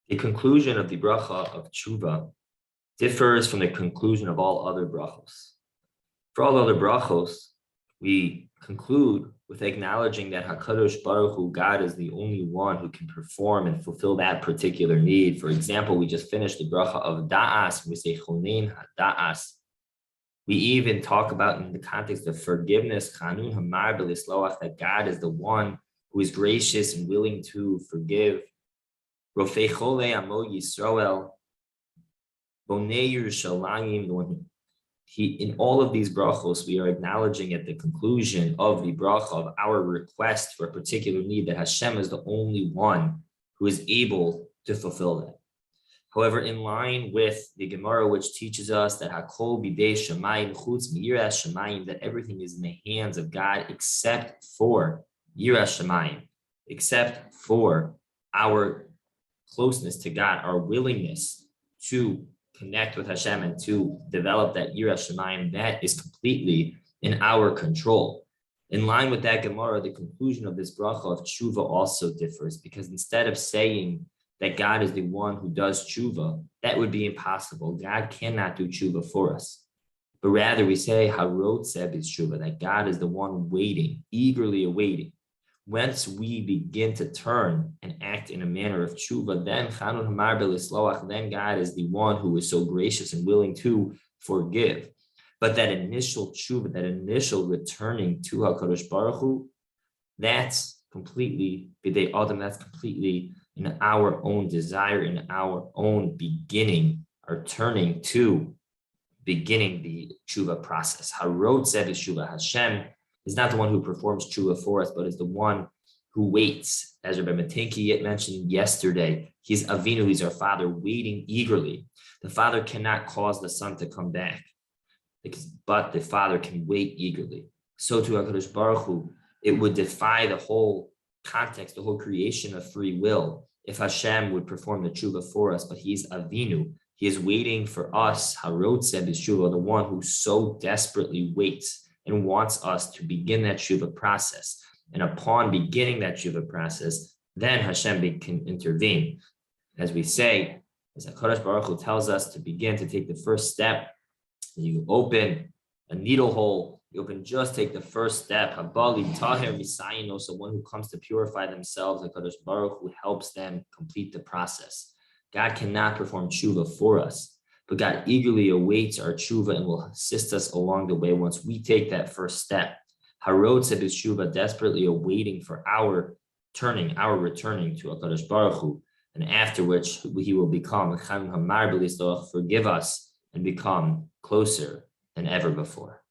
The conclusion of the bracha of tshuva differs from the conclusion of all other brachos. For all other brachos, we conclude with acknowledging that HaKadosh Baruch Hu, God, is the only one who can perform and fulfill that particular need. For example, we just finished the bracha of da'as. We say chonein ha'da'as. We even talk about in the context of forgiveness, chanun hamar b'lisloach, that God is the one who is gracious and willing to forgive. Rofei chole amo Yisrael, bonei Yerushalayim. In all of these brachos, we are acknowledging at the conclusion of the bracha of our request for a particular need that Hashem is the only one who is able to fulfill that. However, in line with the Gemara, which teaches us that Hakol bidei Shemayim chutz miyiras Shemayim, that everything is in the hands of God except for yiras Shemayim, except for our closeness to God, our willingness to connect with Hashem and to develop that yiras Shemayim, that is completely in our control. In line with that Gemara, the conclusion of this bracha of tshuva also differs, because instead of saying that God is the one who does tshuva, that would be impossible. God cannot do tshuva for us. But rather we say Harotzeh is tshuva, that God is the one waiting, eagerly awaiting. Once we begin to turn and act in a manner of tshuva, then chanun hamar b'lisloach, then God is the one who is so gracious and willing to forgive. But that initial tshuva, that initial returning to HaKadosh Baruch Hu, that's completely b'dei adam, that's completely in our own desire, in our own beginning, or turning to beginning the tshuva process. Harotzeh is tshuva. Hashem is not the one who performs tshuva for us, but is the one who waits. As Rabbi Matinki mentioned yesterday, he's Avinu, he's our father, waiting eagerly. The father cannot cause the son to come back, but the father can wait eagerly. So to HaKadosh Baruch Hu, it would defy the whole context, the whole creation of free will, if Hashem would perform the tshuva for us, but he's Avinu. He is waiting for us, Harotzeh is tshuva, the one who so desperately waits and wants us to begin that tshuva process. And upon beginning that tshuva process, then Hashem can intervene. As we say, as HaKadosh Baruch Hu tells us to begin to take the first step, you open a needle hole, take the first step. Habali Taher Misayino, so one who comes to purify themselves, HaKadosh Baruch Hu helps them complete the process. God cannot perform tshuva for us, but God eagerly awaits our tshuva and will assist us along the way once we take that first step. Harotzeh is tshuva, desperately awaiting for our returning to HaKadosh Baruch Hu, and after which he will become, forgive us, and become closer than ever before.